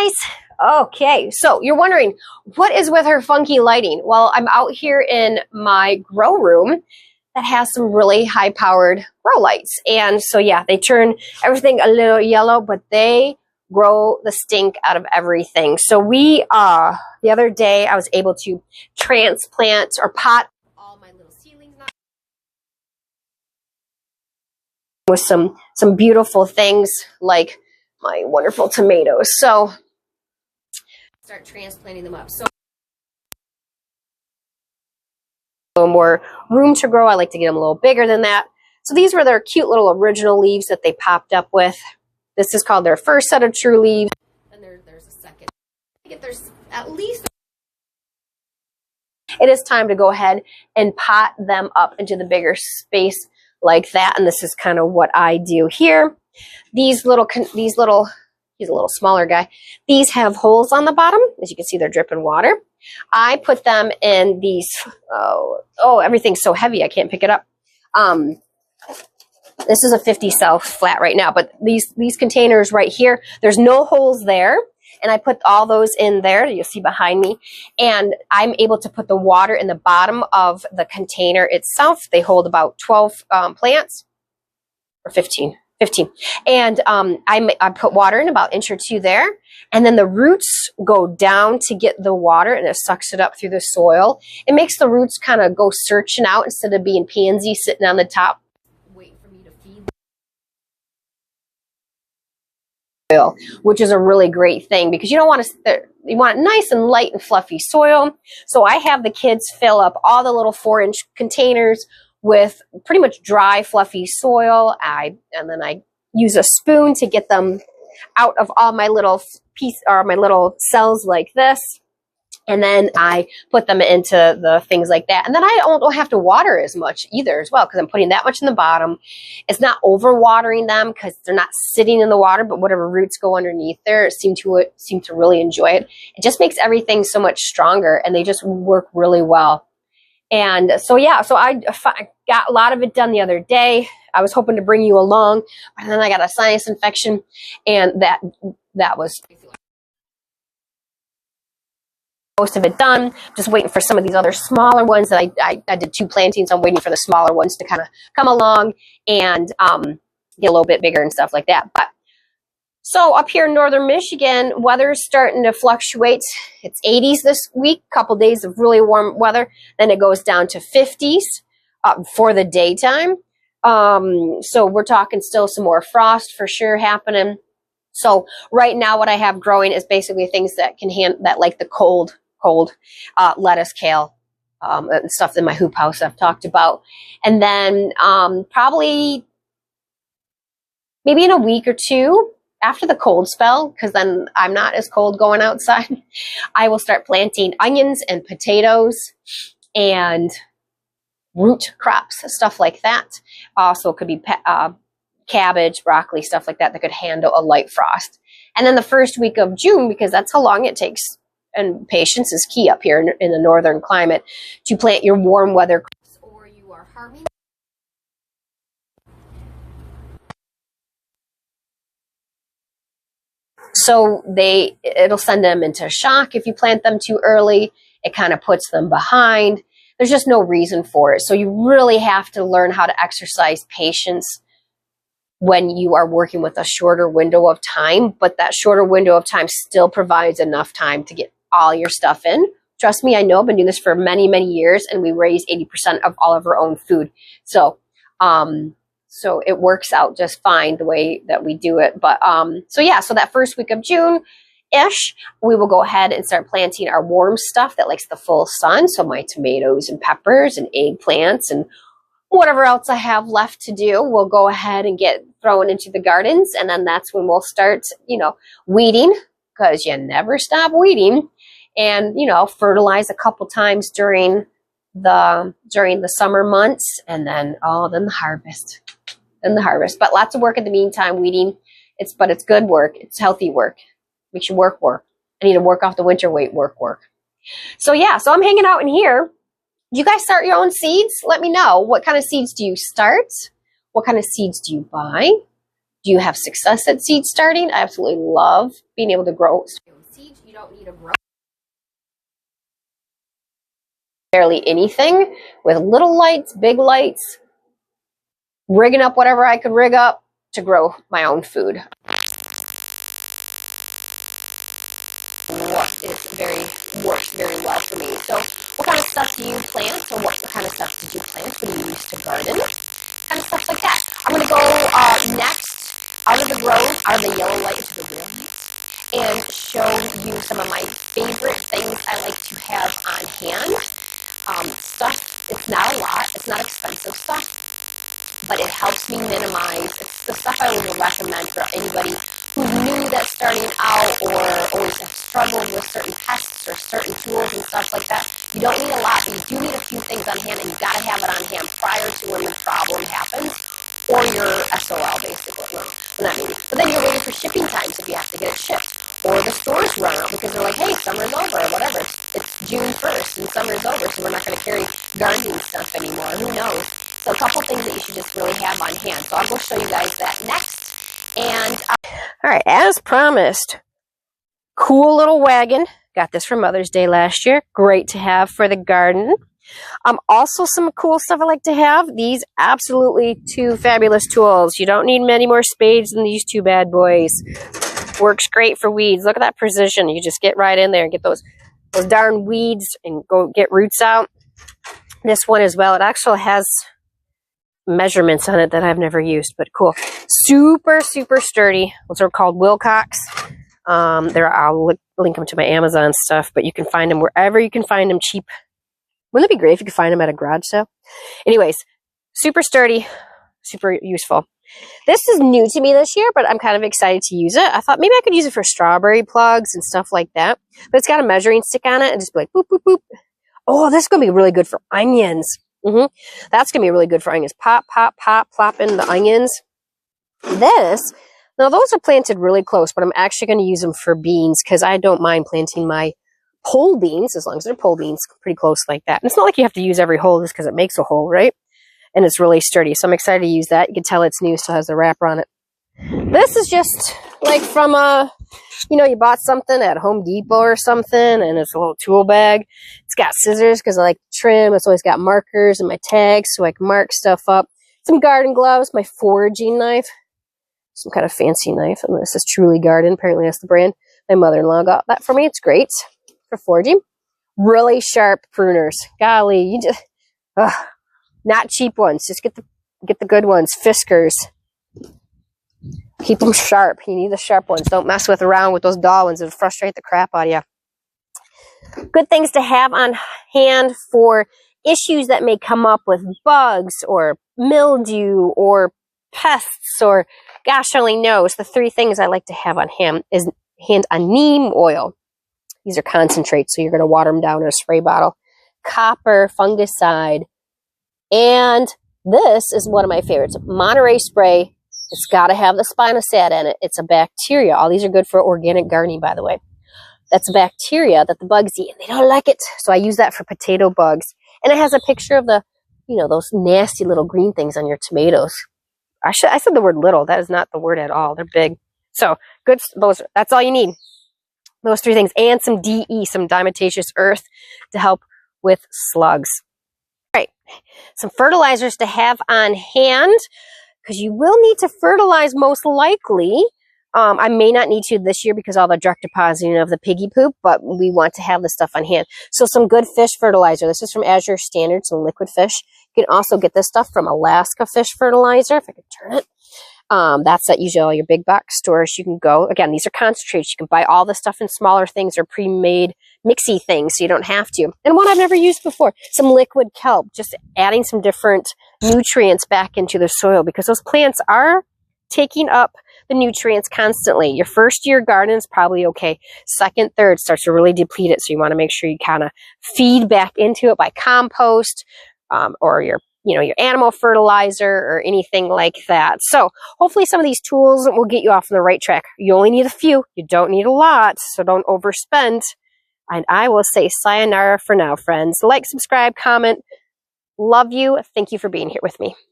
guys. Okay, so you're wondering, what is with her funky lighting? Well, I'm out here in my grow room that has some really high-powered grow lights. And so, yeah, they turn everything a little yellow, but they grow the stink out of everything. So the other day, I was able to transplant or pot all my little seedlings with some beautiful things like my wonderful tomatoes. So start transplanting them up. So a little more room to grow. I like to get them a little bigger than that. So these were their cute little original leaves that they popped up with. This is called their first set of true leaves. And there's a second. I think there's at least. It is time to go ahead and pot them up into the bigger space like that. And this is kind of what I do here. He's a little smaller guy. These have holes on the bottom. As you can see, they're dripping water. I put them in these, everything's so heavy I can't pick it up. This is a 50 cell flat right now, but these containers right here, there's no holes there. And I put all those in there, you'll see behind me. And I'm able to put the water in the bottom of the container itself. They hold about 12 plants, or 15. And I put water in about 1 or 2 inches there. And then the roots go down to get the water, and it sucks it up through the soil. It makes the roots kind of go searching out instead of being pansy sitting on the top, waiting for me to feed soil, which is a really great thing because you don't want to, you want nice and light and fluffy soil. So I have the kids fill up all the little 4-inch containers with pretty much dry, fluffy soil. And then I use a spoon to get them out of all my little my little cells like this. And then I put them into the things like that. And then I don't have to water as much either as well because I'm putting that much in the bottom. It's not over watering them because they're not sitting in the water, but whatever roots go underneath there seem to really enjoy it. It just makes everything so much stronger, and they just work really well. And so, yeah, so I got a lot of it done the other day. I was hoping to bring you along, but then I got a sinus infection, and that was most of it done. Just waiting for some of these other smaller ones that I did 2 plantings. I'm waiting for the smaller ones to kind of come along and get a little bit bigger and stuff like that. But so up here in northern Michigan, weather's starting to fluctuate. It's 80s this week, couple days of really warm weather. Then it goes down to 50s for the daytime. So we're talking still some more frost for sure happening. So right now what I have growing is basically things that can that like the cold lettuce, kale, and stuff in my hoop house I've talked about. And then probably maybe in a week or 2 after the cold spell, because then I'm not as cold going outside, I will start planting onions and potatoes and root crops, stuff like that. Also, it could be cabbage, broccoli, stuff like that could handle a light frost. And then the first week of June, because that's how long it takes, and patience is key up here in the northern climate, to plant your warm weather crops, or you are harming. So it'll send them into shock if you plant them too early. It kind of puts them behind. There's just no reason for it. So you really have to learn how to exercise patience when you are working with a shorter window of time, but that shorter window of time still provides enough time to get all your stuff in. Trust me, I know, I've been doing this for many, many years, and we raise 80% of all of our own food. So, so it works out just fine the way that we do it. But, so yeah, so that first week of June-ish, we will go ahead and start planting our warm stuff that likes the full sun. So my tomatoes and peppers and eggplants and whatever else I have left to do, we'll go ahead and get thrown into the gardens. And then that's when we'll start, weeding, because you never stop weeding, and, fertilize a couple times during the summer months, and then, then the harvest. But lots of work in the meantime, weeding. But it's good work. It's healthy work. Makes you work. I need to work off the winter weight, work. So yeah, so I'm hanging out in here. Do you guys start your own seeds? Let me know. What kind of seeds do you start? What kind of seeds do you buy? Do you have success at seed starting? I absolutely love being able to grow don't need a grow. Barely anything, with little lights, big lights, rigging up whatever I could rig up to grow my own food. Works very well for me. So what kind of stuff do you plant? So what kind of stuff did you plant? What do you use to garden? Kind of stuff like that. I'm going to go next out of the yellow light, and show you some of my favorite things I like to have on hand. Stuff, it's not a lot, it's not expensive stuff, but it helps me minimize. It's the stuff I would recommend for anybody who's new that's starting out or always has struggled with certain tests or certain tools and stuff like that. You don't need a lot, but you do need a few things on hand, and you got to have it on hand prior to when the problem happens, or your SOL basically. But then you're waiting for shipping times if you have to get it shipped. Or the stores run out because they're like, hey, summer's over, or whatever. It's June 1st and summer's over, so we're not going to carry gardening stuff anymore. Who knows? So a couple things that you should just really have on hand. So I'll go show you guys that next. And all right, as promised, cool little wagon. Got this for Mother's Day last year. Great to have for the garden. Also some cool stuff I like to have. These absolutely two fabulous tools. You don't need many more spades than these two bad boys. Works great for weeds. Look at that precision. You just get right in there and get those darn weeds and go get roots out. This one as well. It actually has measurements on it that I've never used, but cool. Super, super sturdy. Those are called 𝙂𝙧𝙤𝙤𝙤𝙢 I'll link them to my Amazon stuff, but you can find them wherever you can find them cheap. Wouldn't it be great if you could find them at a garage sale? Anyways, super sturdy, super useful. This is new to me this year, but I'm kind of excited to use it. I thought maybe I could use it for strawberry plugs and stuff like that. But it's got a measuring stick on it and just be like, boop, boop, boop. Oh, this is going to be really good for onions. That's going to be really good for onions. Pop, pop, pop, plop in the onions. Now those are planted really close, but I'm actually going to use them for beans because I don't mind planting my pole beans, as long as they're pole beans, pretty close like that. And it's not like you have to use every hole just because it makes a hole, right? And it's really sturdy, so I'm excited to use that. You can tell it's new, still has the wrapper on it. This is just like from you bought something at Home Depot or something, and it's a little tool bag. It's got scissors because I like to trim. It's always got markers and my tags so I can mark stuff up. Some garden gloves, my foraging knife, some kind of fancy knife. And this is Truly Garden. Apparently that's the brand. My mother-in-law got that for me. It's great for foraging. Really sharp pruners. Golly, you just not cheap ones. Just get the good ones. Fiskars. Keep them sharp. You need the sharp ones. Don't mess around with those dull ones. It'll frustrate the crap out of you. Good things to have on hand for issues that may come up with bugs or mildew or pests or gosh only knows. The three things I like to have on hand is neem oil. These are concentrates, so you're going to water them down in a spray bottle. Copper fungicide. And this is one of my favorites. Monterey spray. It's got to have the spinosad in it. It's a bacteria. All these are good for organic gardening, by the way. That's a bacteria that the bugs eat, and they don't like it. So I use that for potato bugs. And it has a picture of those nasty little green things on your tomatoes. I said the word little. That is not the word at all. They're big. So good. That's all you need. Those three things. And some DE, some diatomaceous earth to help with slugs. All right. Some fertilizers to have on hand, because you will need to fertilize most likely. I may not need to this year because all the direct depositing of the piggy poop, but we want to have the stuff on hand. So some good fish fertilizer. This is from Azure Standard, some liquid fish. You can also get this stuff from Alaska Fish Fertilizer, if I could turn it. That's at usually all your big box stores. You can go. Again, these are concentrates. You can buy all the stuff in smaller things or pre-made mixy things, so you don't have to. And one I've never used before, some liquid kelp, just adding some different nutrients back into the soil, because those plants are taking up the nutrients constantly. Your first year garden is probably okay. Second, third starts to really deplete it, so you want to make sure you kind of feed back into it by compost or your animal fertilizer or anything like that. So hopefully some of these tools will get you off on the right track. You only need a few. You don't need a lot, so don't overspend. And I will say sayonara for now, friends. Like, subscribe, comment. Love you. Thank you for being here with me.